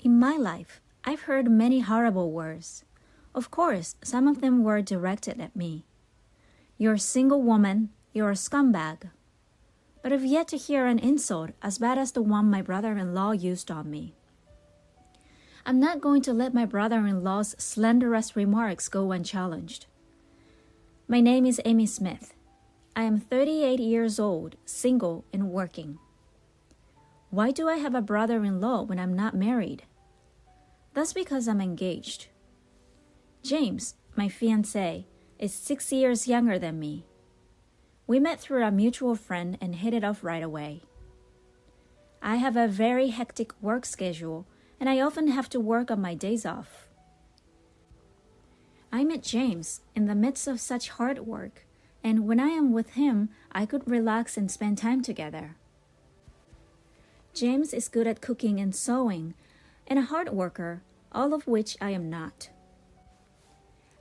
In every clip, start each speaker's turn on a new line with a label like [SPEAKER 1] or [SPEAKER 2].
[SPEAKER 1] In my life, I've heard many horrible words. Of course, some of them were directed at me. You're a single woman, you're a scumbag. But I've yet to hear an insult as bad as the one my brother-in-law used on me. I'm not going to let my brother-in-law's slanderous remarks go unchallenged. My name is Amy Smith. I am 38 years old, single, and working. Why do I have a brother-in-law when I'm not married? That's because I'm engaged. James, my fiancé, is 6 years younger than me. We met through a mutual friend and hit it off right away. I have a very hectic work schedule, and I often have to work on my days off. I met James in the midst of such hard work, and when I am with him, I could relax and spend time together. James is good at cooking and sewing, and a hard worker, all of which I am not.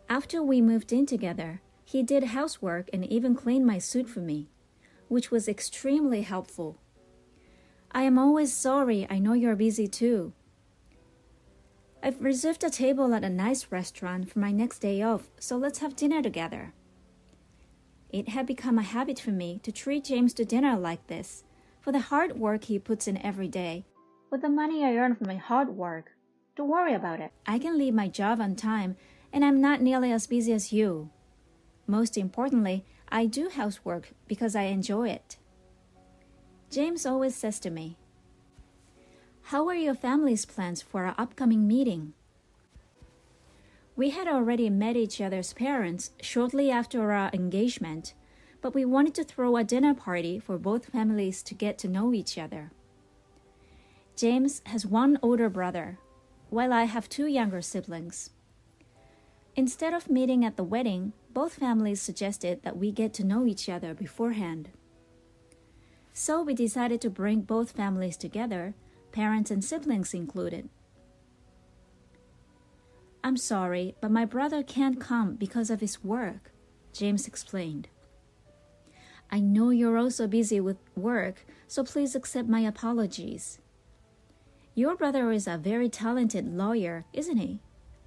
[SPEAKER 1] After we moved in together, he did housework and even cleaned my suit for me, which was extremely helpful. I am always sorry. I know you're busy too. I've reserved a table at a nice restaurant for my next day off, so let's have dinner together. It had become a habit for me to treat James to dinner like this, for the hard work he puts in every day, with the money I earn from my hard work. Don't worry about it. I can leave my job on time, and I'm not nearly as busy as you. Most importantly, I do housework because I enjoy it. James always says to me, "How are your family's plans for our upcoming meeting?" We had already met each other's parents shortly after our engagement, but we wanted to throw a dinner party for both families to get to know each other. James has one older brother, while I have two younger siblings. Instead of meeting at the wedding, both families suggested that we get to know each other beforehand. So we decided to bring both families together, parents and siblings included. "I'm sorry, but my brother can't come because of his work," James explained. "I know you're also busy with work, so please accept my apologies." "Your brother is a very talented lawyer, isn't he?"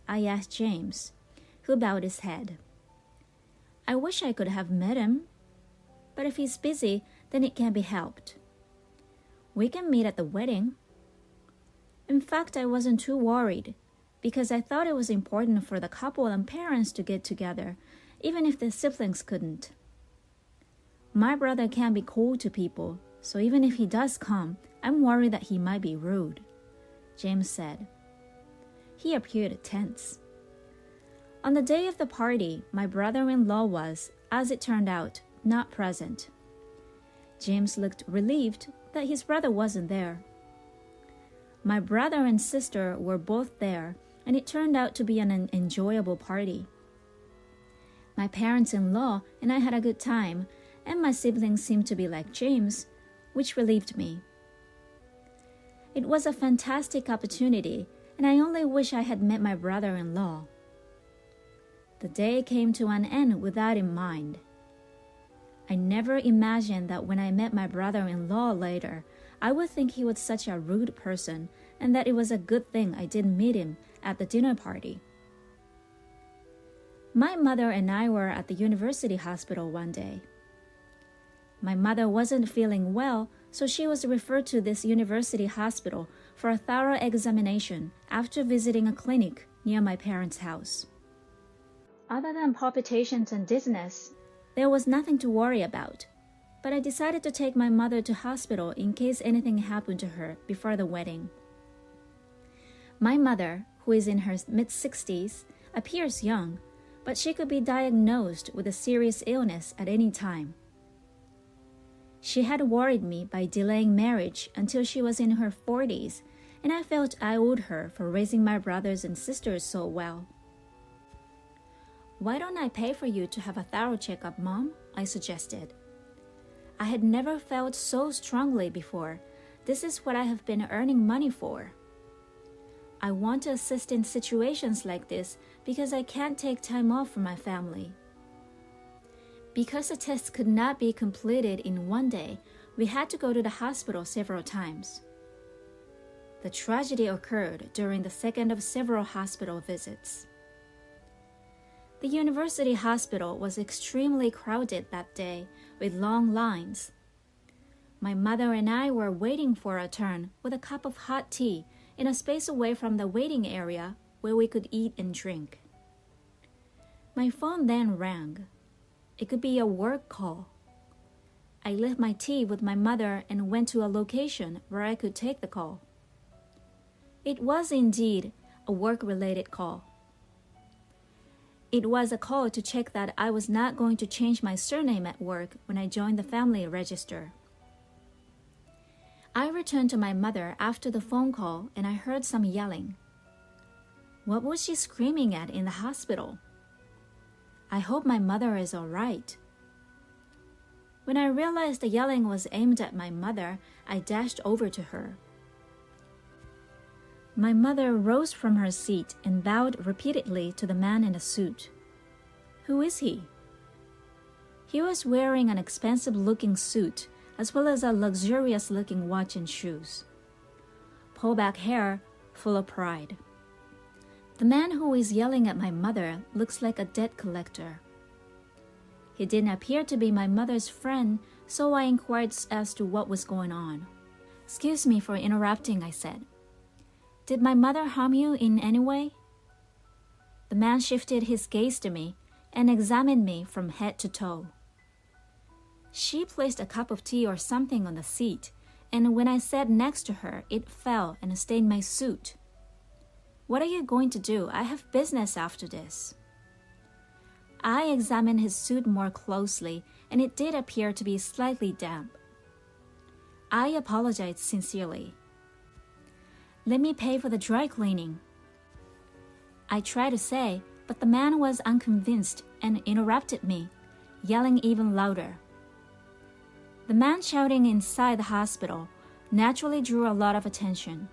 [SPEAKER 1] I asked James, who bowed his head. "I wish I could have met him, but if he's busy, then it can't be helped. We can meet at the wedding." In fact, I wasn't too worried, because I thought it was important for the couple and parents to get together, even if the siblings couldn't. My brother can be cold to people, so even if he does come, I'm worried that he might be rude, James said. He appeared tense. On the day of the party, my brother-in-law was, as it turned out, not present. James looked relieved that his brother wasn't there. My brother and sister were both there, and it turned out to be an enjoyable party. My parents-in-law and I had a good time, and my siblings seemed to be like James, which relieved me. It was a fantastic opportunity, and I only wish I had met my brother-in-law. The day came to an end with that in mind. I never imagined that when I met my brother-in-law later, I would think he was such a rude person, and that it was a good thing I didn't meet him at the dinner party. My mother and I were at the university hospital one day. My mother wasn't feeling well, so she was referred to this university hospital for a thorough examination after visiting a clinic near my parents' house. Other than palpitations and dizziness, there was nothing to worry about, but I decided to take my mother to hospital in case anything happened to her before the wedding. My mother, who is in her mid-60s, appears young, but she could be diagnosed with a serious illness at any time. She had worried me by delaying marriage until she was in her 40s, and I felt I owed her for raising my brothers and sisters so well. "Why don't I pay for you to have a thorough checkup, Mom?" I suggested. I had never felt so strongly before. This is what I have been earning money for. I want to assist in situations like this because I can't take time off from my family. Because the test could not be completed in one day, we had to go to the hospital several times. The tragedy occurred during the second of several hospital visits. The university hospital was extremely crowded that day with long lines. My mother and I were waiting for our turn with a cup of hot tea in a space away from the waiting area where we could eat and drink. My phone then rang. It could be a work call. I left my tea with my mother and went to a location where I could take the call. It was indeed a work-related call. It was a call to check that I was not going to change my surname at work when I joined the family register. I returned to my mother after the phone call and I heard some yelling. What was she screaming at in the hospital? I hope my mother is all right. When I realized the yelling was aimed at my mother, I dashed over to her. My mother rose from her seat and bowed repeatedly to the man in the suit. Who is he? He was wearing an expensive-looking suit as well as a luxurious-looking watch and shoes. Pullback hair, full of pride. The man who is yelling at my mother looks like a debt collector. He didn't appear to be my mother's friend, so I inquired as to what was going on. Excuse me for interrupting, I said. Did my mother harm you in any way? The man shifted his gaze to me and examined me from head to toe. She placed a cup of tea or something on the seat, and when I sat next to her, it fell and stained my suit. What are you going to do? I have business after this. I examined his suit more closely, and it did appear to be slightly damp. I apologized sincerely. Let me pay for the dry cleaning. I tried to say, but the man was unconvinced and interrupted me, yelling even louder. The man shouting inside the hospital naturally drew a lot of attention.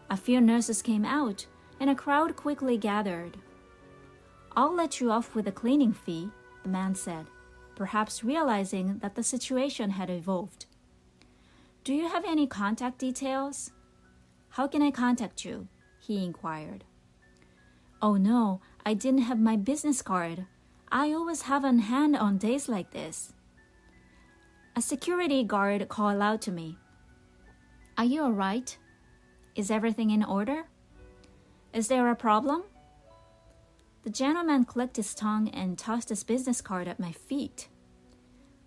[SPEAKER 1] A few nurses came out, and a crowd quickly gathered. I'll let you off with a cleaning fee, the man said, perhaps realizing that the situation had evolved. Do you have any contact details? How can I contact you? He inquired. Oh no, I didn't have my business card. I always have on hand on days like this. A security guard called out to me. Are you all right? Is everything in order? Is there a problem? The gentleman clicked his tongue and tossed his business card at my feet.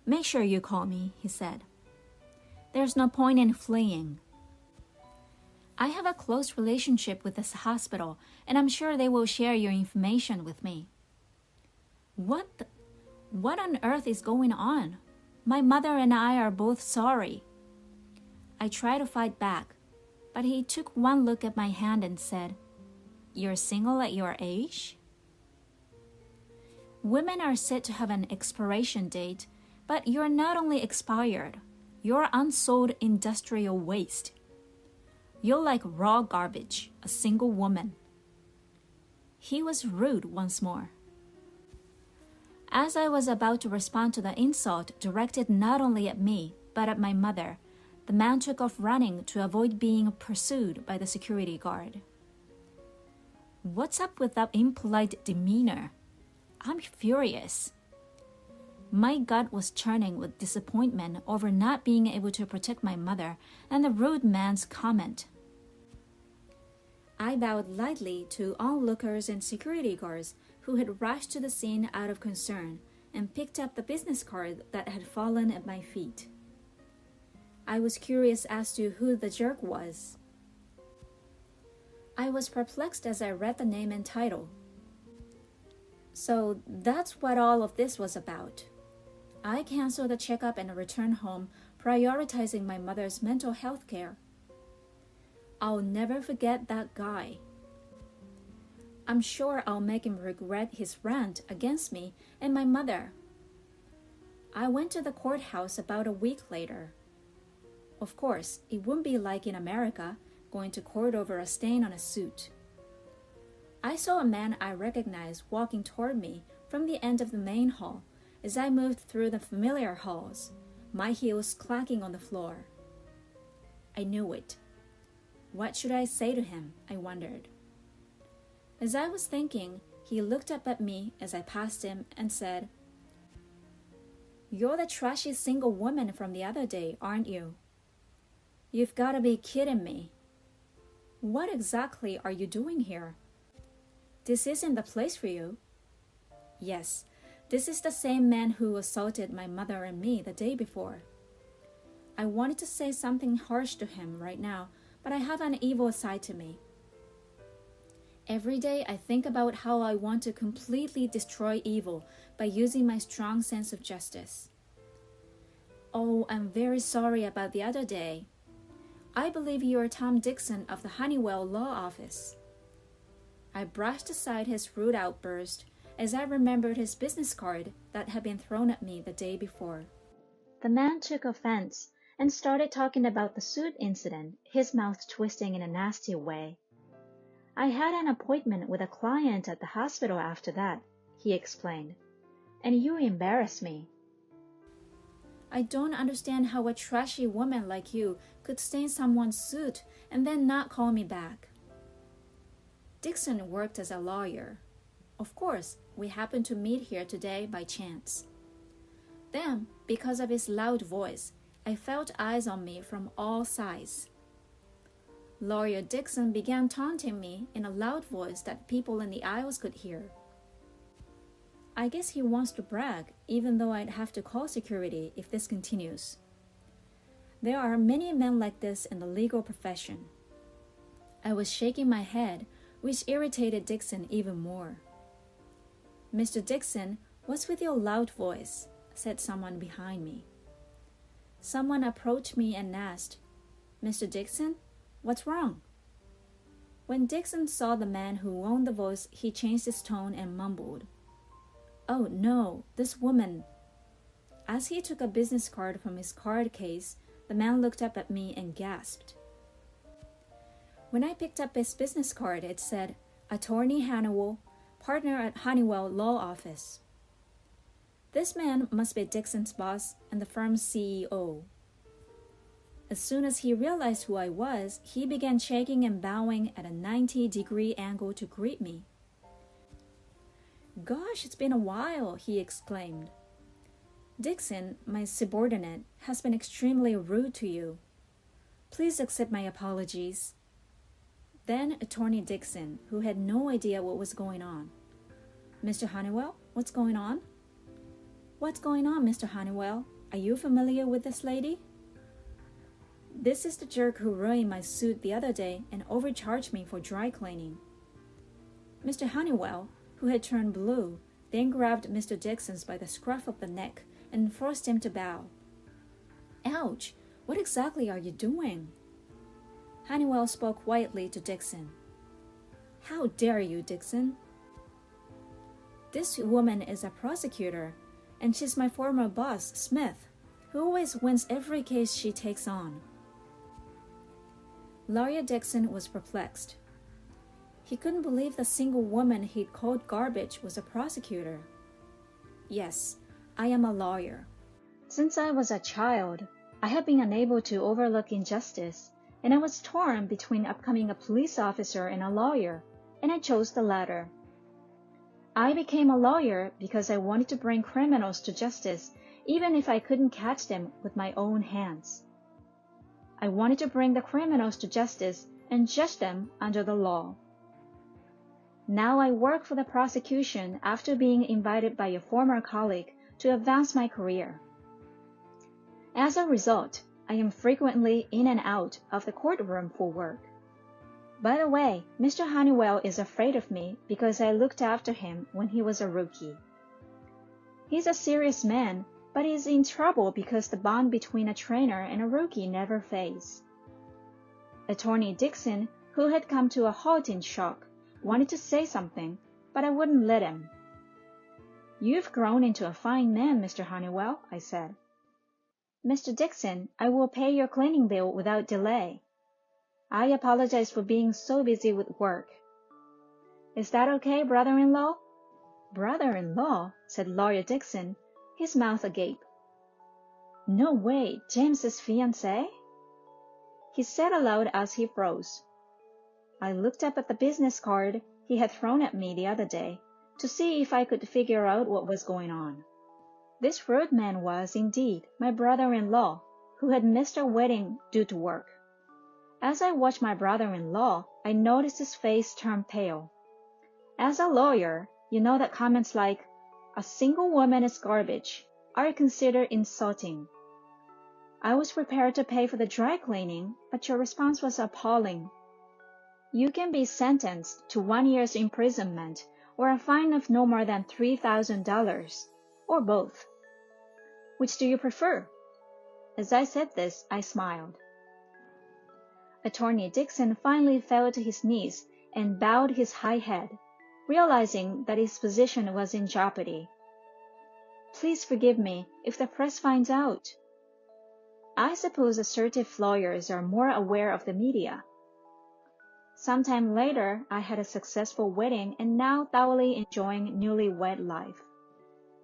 [SPEAKER 1] Make sure you call me, he said. There's no point in fleeing. I have a close relationship with this hospital, and I'm sure they will share your information with me. What on earth is going on? My mother and I are both sorry. I tried to fight back, but he took one look at my hand and said, You're single at your age? Women are said to have an expiration date, but you're not only expired, you're unsold industrial waste. You're like raw garbage, a single woman. He was rude once more. As I was about to respond to the insult directed not only at me, but at my mother, the man took off running to avoid being pursued by the security guard. What's up with that impolite demeanor? I'm furious. My gut was churning with disappointment over not being able to protect my mother and the rude man's comment. I bowed lightly to onlookers and security guards who had rushed to the scene out of concern and picked up the business card that had fallen at my feet. I was curious as to who the jerk was. I was perplexed as I read the name and title. So that's what all of this was about. I canceled the checkup and returned home, prioritizing my mother's mental health care. I'll never forget that guy. I'm sure I'll make him regret his rant against me and my mother. I went to the courthouse about a week later. Of course, it wouldn't be like in America, going to court over a stain on a suit. I saw a man I recognized walking toward me from the end of the main hall as I moved through the familiar halls, my heels clacking on the floor. I knew it. What should I say to him? I wondered. As I was thinking, he looked up at me as I passed him and said, "You're the trashy single woman from the other day, aren't you? You've got to be kidding me. What exactly are you doing here? This isn't the place for you." Yes, this is the same man who assaulted my mother and me the day before. I wanted to say something harsh to him right now, but I have an evil side to me. Every day I think about how I want to completely destroy evil by using my strong sense of justice. Oh, I'm very sorry about the other day. I believe you are Tom Dixon of the Honeywell Law Office. I brushed aside his rude outburst as I remembered his business card that had been thrown at me the day before. The man took offense and started talking about the suit incident, his mouth twisting in a nasty way. "I had an appointment with a client at the hospital after that," he explained, "and you embarrassed me." I don't understand how a trashy woman like you could stain someone's suit and then not call me back. Dixon worked as a lawyer. Of course, we happened to meet here today by chance. Then, because of his loud voice, I felt eyes on me from all sides. Lawyer Dixon began taunting me in a loud voice that people in the aisles could hear. I guess he wants to brag, even though I'd have to call security if this continues. There are many men like this in the legal profession. I was shaking my head, which irritated Dixon even more. "Mr. Dixon, what's with your loud voice?" said someone behind me. Someone approached me and asked, "Mr. Dixon, what's wrong?" When Dixon saw the man who owned the voice, he changed his tone and mumbled, "Oh no, this woman." As he took a business card from his card case, the man looked up at me and gasped. When I picked up his business card, it said, "Attorney Honeywell, partner at Honeywell Law Office." This man must be Dixon's boss and the firm's CEO. As soon as he realized who I was, he began shaking and bowing at a 90-degree angle to greet me. "Gosh, it's been a while," he exclaimed. "Dixon, my subordinate, has been extremely rude to you. Please accept my apologies." Then Attorney Dixon, who had no idea what was going on. "Mr. Honeywell, what's going on?" "What's going on, Mr. Honeywell? Are you familiar with this lady?" "This is the jerk who ruined my suit the other day and overcharged me for dry cleaning." Mr. Honeywell, who had turned blue, then grabbed Mr. Dixon by the scruff of the neck and forced him to bow. "Ouch! What exactly are you doing?" Honeywell spoke quietly to Dixon. "How dare you, Dixon? This woman is a prosecutor, and she's my former boss, Smith, who always wins every case she takes on." Lawyer Dixon was perplexed. He couldn't believe the single woman he'd called garbage was a prosecutor. "Yes, I am a lawyer. Since I was a child, I have been unable to overlook injustice, and I was torn between becoming a police officer and a lawyer, and I chose the latter. I became a lawyer because I wanted to bring criminals to justice, even if I couldn't catch them with my own hands. I wanted to bring the criminals to justice and judge them under the law. Now I work for the prosecution after being invited by a former colleague to advance my career. As a result, I am frequently in and out of the courtroom for work. By the way, Mr. Honeywell is afraid of me because I looked after him when he was a rookie. He's a serious man, but he's in trouble because the bond between a trainer and a rookie never fades." Attorney Dixon, who had come to a halt in shock, wanted to say something, but I wouldn't let him. "You've grown into a fine man, Mr. Honeywell," I said. "Mr. Dixon, I will pay your cleaning bill without delay. I apologize for being so busy with work. Is that okay, brother-in-law?" "Brother-in-law?" said Lawyer Dixon, his mouth agape. "No way, James's fiancé?" he said aloud as he froze. I looked up at the business card he had thrown at me the other day to see if I could figure out what was going on. This rude man was, indeed, my brother-in-law, who had missed our wedding due to work. As I watched my brother-in-law, I noticed his face turn pale. As a lawyer, you know that comments like, "A single woman is garbage," are considered insulting. I was prepared to pay for the dry cleaning, but your response was appalling. You can be sentenced to 1 year's imprisonment or a fine of no more than $3,000, or both. Which do you prefer? As I said this, I smiled. Attorney Dixon finally fell to his knees and bowed his high head, realizing that his position was in jeopardy. Please forgive me if the press finds out. I suppose assertive lawyers are more aware of the media. Sometime later, I had a successful wedding and now thoroughly enjoying newlywed life.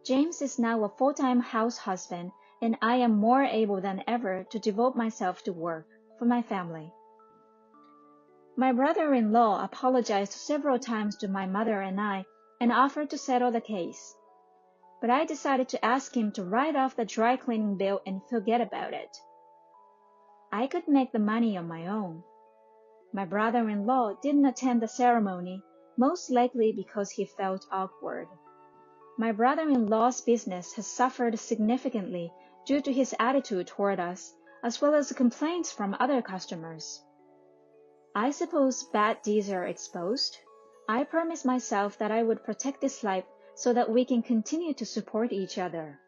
[SPEAKER 1] James is now a full-time house husband, and I am more able than ever to devote myself to work for my family. My brother-in-law apologized several times to my mother and I and offered to settle the case. But I decided to ask him to write off the dry cleaning bill and forget about it. I could make the money on my own. My brother-in-law didn't attend the ceremony, most likely because he felt awkward. My brother-in-law's business has suffered significantly due to his attitude toward us, as well as complaints from other customers. I suppose bad deeds are exposed. I promised myself that I would protect this life so that we can continue to support each other.